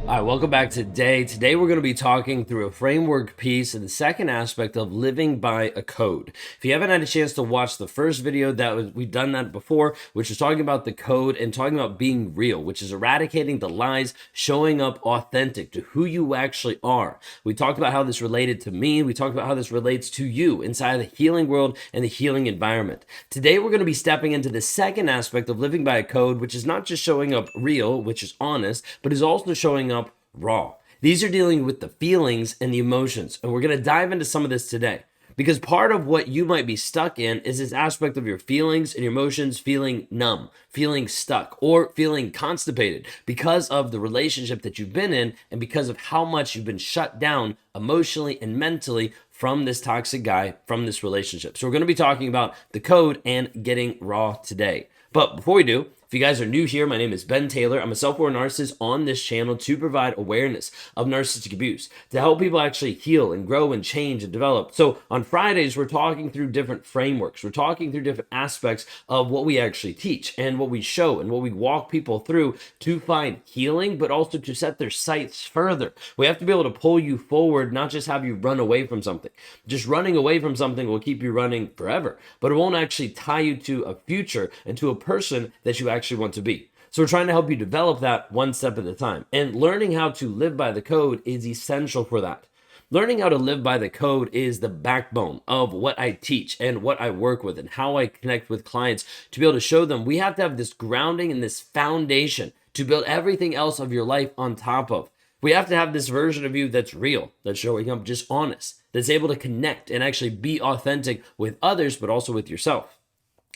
All right, welcome back today. Today we're going to be talking through a framework piece and the second aspect of living by a code. If you haven't had a chance to watch the first video, we've done that before, which is talking about the code and talking about being real, which is eradicating the lies, showing up authentic to who you actually are. We talked about how this related to me. We talked about how this relates to you inside of the healing world and the healing environment. Today we're going to be stepping into the second aspect of living by a code, which is not just showing up real, which is honest, but is also showing up raw. These are dealing with the feelings and the emotions, and we're going to dive into some of this today because part of what you might be stuck in is this aspect of your feelings and your emotions feeling numb, feeling stuck, or feeling constipated because of the relationship that you've been in and because of how much you've been shut down emotionally and mentally from this toxic guy, from this relationship. So we're going to be talking about the code and getting raw today. But before we do, if you guys are new here, my name is Ben Taylor. I'm a self-aware narcissist on this channel to provide awareness of narcissistic abuse, to help people actually heal and grow and change and develop. So on Fridays, we're talking through different frameworks. We're talking through different aspects of what we actually teach and what we show and what we walk people through to find healing, but also to set their sights further. We have to be able to pull you forward, not just have you run away from something. Just running away from something will keep you running forever, but it won't actually tie you to a future and to a person that you actually want to be. So we're trying to help you develop that one step at a time. And learning how to live by the code is essential for that. Learning how to live by the code is the backbone of what I teach and what I work with and how I connect with clients to be able to show them we have to have this grounding and this foundation to build everything else of your life on top of. We have to have this version of you that's real, that's showing up just honest, that's able to connect and actually be authentic with others, but also with yourself.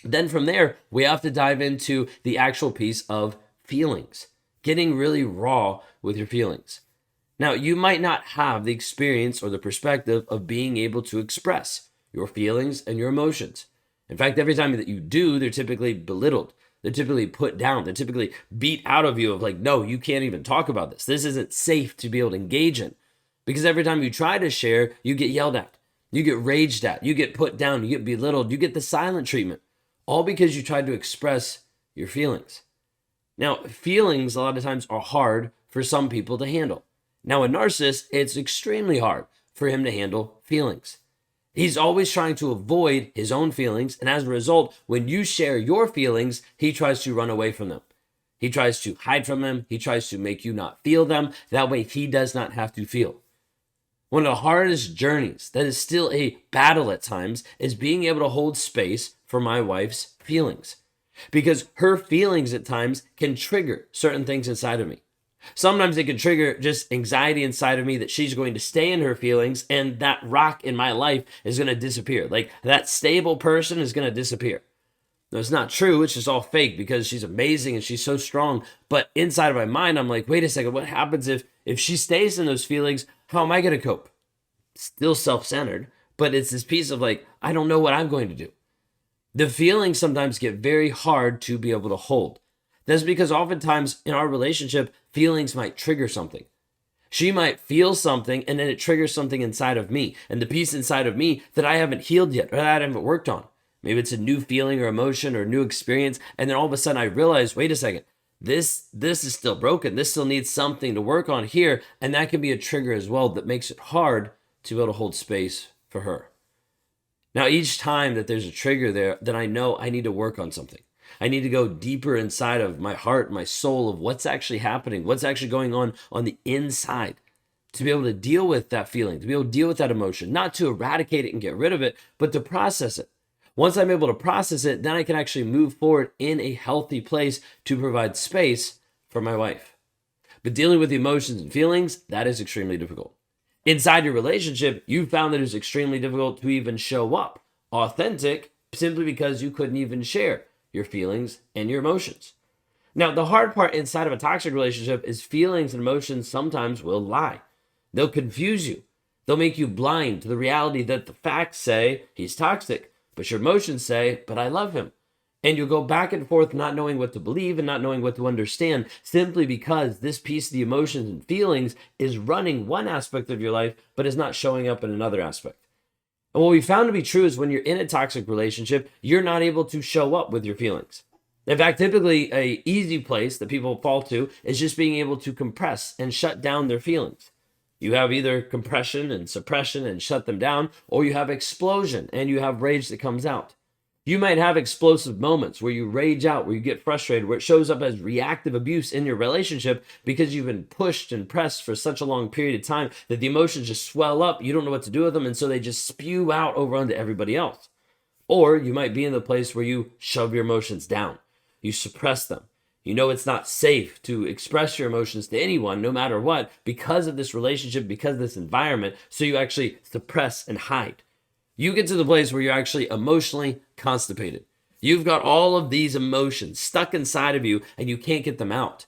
Then from there, we have to dive into the actual piece of feelings, getting really raw with your feelings. Now, you might not have the experience or the perspective of being able to express your feelings and your emotions. In fact, every time that you do, they're typically belittled. They're typically put down. They're typically beat out of you of like, no, you can't even talk about this. This isn't safe to be able to engage in. Because every time you try to share, you get yelled at. You get raged at. You get put down. You get belittled. You get the silent treatment. All because you tried to express your feelings. Now, feelings a lot of times are hard for some people to handle. Now, a narcissist, it's extremely hard for him to handle feelings. He's always trying to avoid his own feelings, and as a result, when you share your feelings, he tries to run away from them. He tries to hide from them. He tries to make you not feel them. That way, he does not have to feel. One of the hardest journeys that is still a battle at times is being able to hold space for my wife's feelings, because her feelings at times can trigger certain things inside of me. Sometimes it can trigger just anxiety inside of me that she's going to stay in her feelings and that rock in my life is going to disappear. Like that stable person is going to disappear. No, it's not true. It's just all fake because she's amazing and she's so strong. But inside of my mind, I'm like, wait a second, what happens if she stays in those feelings? How am I going to cope? Still self-centered, but it's this piece of like, I don't know what I'm going to do. The feelings sometimes get very hard to be able to hold. That's because oftentimes in our relationship, feelings might trigger something. She might feel something and then it triggers something inside of me and the piece inside of me that I haven't healed yet or that I haven't worked on. Maybe it's a new feeling or emotion or new experience. And then all of a sudden I realize, wait a second, this is still broken. This still needs something to work on here. And that can be a trigger as well that makes it hard to be able to hold space for her. Now, each time that there's a trigger there, then I know I need to work on something. I need to go deeper inside of my heart, my soul of what's actually happening, what's actually going on the inside to be able to deal with that feeling, to be able to deal with that emotion, not to eradicate it and get rid of it, but to process it. Once I'm able to process it, then I can actually move forward in a healthy place to provide space for my wife. But dealing with the emotions and feelings, that is extremely difficult. Inside your relationship, you found that it was extremely difficult to even show up authentic simply because you couldn't even share your feelings and your emotions. Now, the hard part inside of a toxic relationship is feelings and emotions sometimes will lie. They'll confuse you. They'll make you blind to the reality that the facts say he's toxic, but your emotions say, but I love him. And you'll go back and forth not knowing what to believe and not knowing what to understand simply because this piece of the emotions and feelings is running one aspect of your life, but is not showing up in another aspect. And what we found to be true is when you're in a toxic relationship, you're not able to show up with your feelings. In fact, typically a easy place that people fall to is just being able to compress and shut down their feelings. You have either compression and suppression and shut them down, or you have explosion and you have rage that comes out. You might have explosive moments where you rage out, where you get frustrated, where it shows up as reactive abuse in your relationship because you've been pushed and pressed for such a long period of time that the emotions just swell up. You don't know what to do with them, and so they just spew out over onto everybody else. Or you might be in the place where you shove your emotions down, you suppress them. You know it's not safe to express your emotions to anyone, no matter what, because of this relationship, because of this environment, so you actually suppress and hide. You get to the place where you're actually emotionally constipated. You've got all of these emotions stuck inside of you and you can't get them out.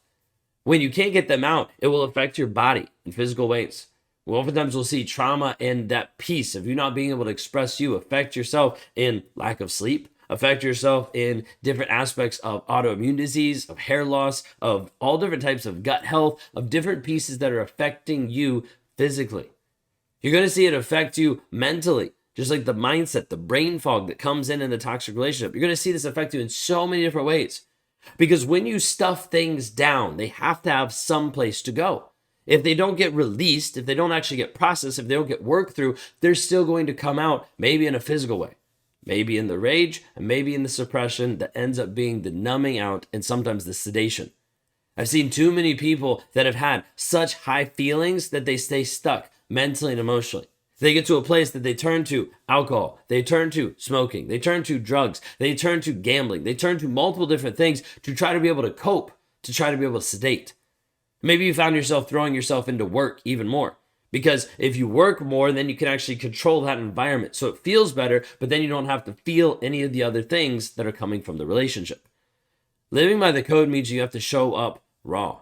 When you can't get them out, it will affect your body in physical ways. Well, oftentimes we'll see trauma and that piece of you not being able to express you affect yourself in lack of sleep, affect yourself in different aspects of autoimmune disease, of hair loss, of all different types of gut health, of different pieces that are affecting you physically. You're going to see it affect you mentally. Just like the mindset, the brain fog that comes in the toxic relationship. You're going to see this affect you in so many different ways. Because when you stuff things down, they have to have some place to go. If they don't get released, if they don't actually get processed, if they don't get worked through, they're still going to come out maybe in a physical way. Maybe in the rage, and maybe in the suppression that ends up being the numbing out and sometimes the sedation. I've seen too many people that have had such high feelings that they stay stuck mentally and emotionally. They get to a place that they turn to alcohol, they turn to smoking, they turn to drugs, they turn to gambling, they turn to multiple different things to try to be able to cope, to try to be able to sedate. Maybe you found yourself throwing yourself into work even more. Because if you work more, then you can actually control that environment. So it feels better, but then you don't have to feel any of the other things that are coming from the relationship. Living by the code means you have to show up raw.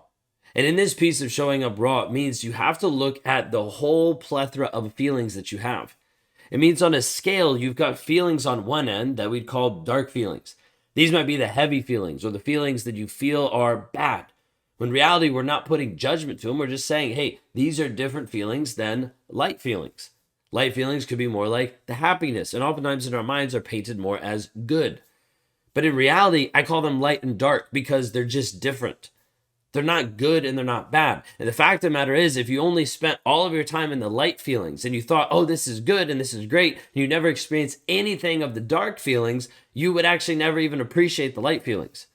And in this piece of showing up raw, it means you have to look at the whole plethora of feelings that you have. It means on a scale, you've got feelings on one end that we'd call dark feelings. These might be the heavy feelings or the feelings that you feel are bad. When in reality, we're not putting judgment to them. We're just saying, hey, these are different feelings than light feelings. Light feelings could be more like the happiness, and oftentimes in our minds are painted more as good. But in reality, I call them light and dark because they're just different. They're not good and they're not bad. And the fact of the matter is, if you only spent all of your time in the light feelings and you thought, oh, this is good and this is great, and you never experienced anything of the dark feelings, you would actually never even appreciate the light feelings.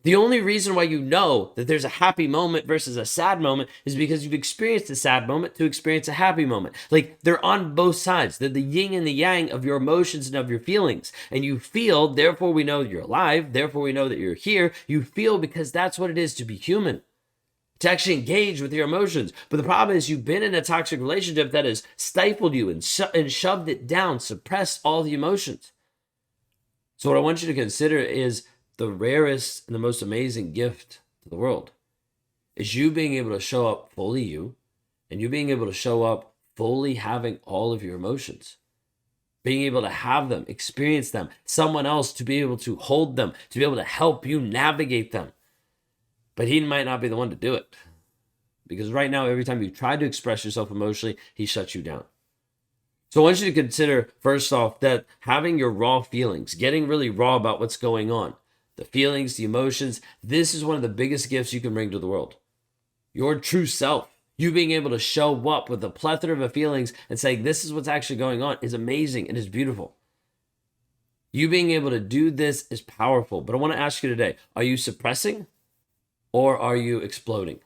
The only reason why you know that there's a happy moment versus a sad moment is because you've experienced a sad moment to experience a happy moment. Like, they're on both sides. They're the yin and the yang of your emotions and of your feelings. And you feel, therefore we know you're alive, therefore we know that you're here. You feel because that's what it is to be human, to actually engage with your emotions. But the problem is you've been in a toxic relationship that has stifled you and shoved it down, suppressed all the emotions. So what I want you to consider is the rarest and the most amazing gift to the world is you being able to show up fully you, and you being able to show up fully having all of your emotions, being able to have them, experience them, someone else to be able to hold them, to be able to help you navigate them. But he might not be the one to do it, because right now, every time you try to express yourself emotionally, he shuts you down. So I want you to consider, first off, that having your raw feelings, getting really raw about what's going on, the feelings, the emotions, this is one of the biggest gifts you can bring to the world. Your true self, you being able to show up with a plethora of feelings and saying, this is what's actually going on, is amazing and is beautiful. You being able to do this is powerful. But I want to ask you today, are you suppressing or are you exploding?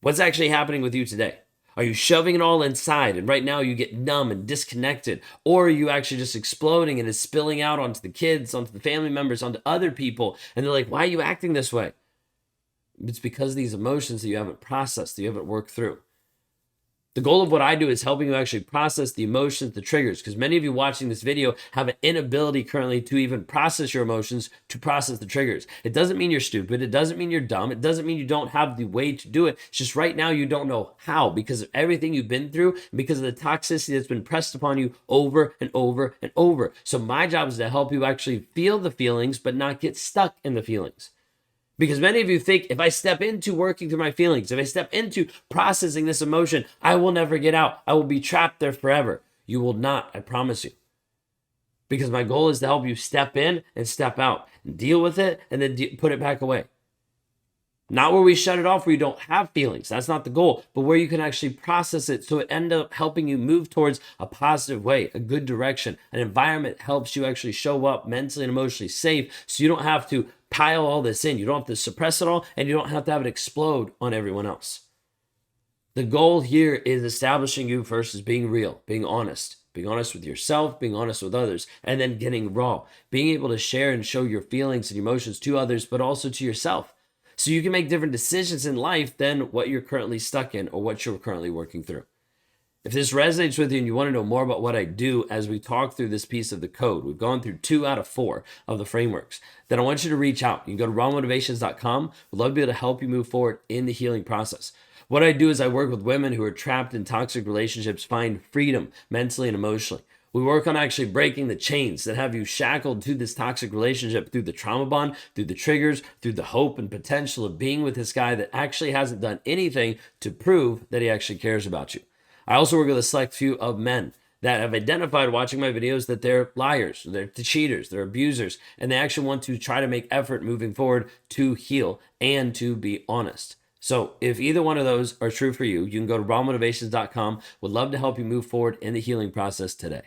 What's actually happening with you today? Are you shoving it all inside and right now you get numb and disconnected? Or are you actually just exploding and it's spilling out onto the kids, onto the family members, onto other people? And they're like, why are you acting this way? It's because of these emotions that you haven't processed, that you haven't worked through. The goal of what I do is helping you actually process the emotions, the triggers, because many of you watching this video have an inability currently to even process your emotions, to process the triggers. It doesn't mean you're stupid. It doesn't mean you're dumb. It doesn't mean you don't have the way to do it. It's just right now you don't know how, because of everything you've been through, because of the toxicity that's been pressed upon you over and over and over. So my job is to help you actually feel the feelings, but not get stuck in the feelings. Because many of you think, if I step into working through my feelings, if I step into processing this emotion, I will never get out. I will be trapped there forever. You will not, I promise you. because my goal is to help you step in and step out and deal with it and then put it back away. Not where we shut it off where you don't have feelings. That's not the goal, but where you can actually process it so it ends up helping you move towards a positive way, a good direction. An environment that helps you actually show up mentally and emotionally safe so you don't have to pile all this in. You don't have to suppress it all, and you don't have to have it explode on everyone else. The goal here is establishing you first as being real, being honest with yourself, being honest with others, and then getting raw, being able to share and show your feelings and emotions to others, but also to yourself. So you can make different decisions in life than what you're currently stuck in or what you're currently working through. If this resonates with you and you want to know more about what I do as we talk through this piece of the code, we've gone through 2 out of 4 of the frameworks, then I want you to reach out. You can go to rawmotivations.com. We'd love to be able to help you move forward in the healing process. What I do is I work with women who are trapped in toxic relationships, find freedom mentally and emotionally. We work on actually breaking the chains that have you shackled to this toxic relationship through the trauma bond, through the triggers, through the hope and potential of being with this guy that actually hasn't done anything to prove that he actually cares about you. I also work with a select few of men that have identified watching my videos that they're liars, they're cheaters, they're abusers, and they actually want to try to make effort moving forward to heal and to be honest. So if either one of those are true for you, you can go to rawmotivations.com. Would love to help you move forward in the healing process today.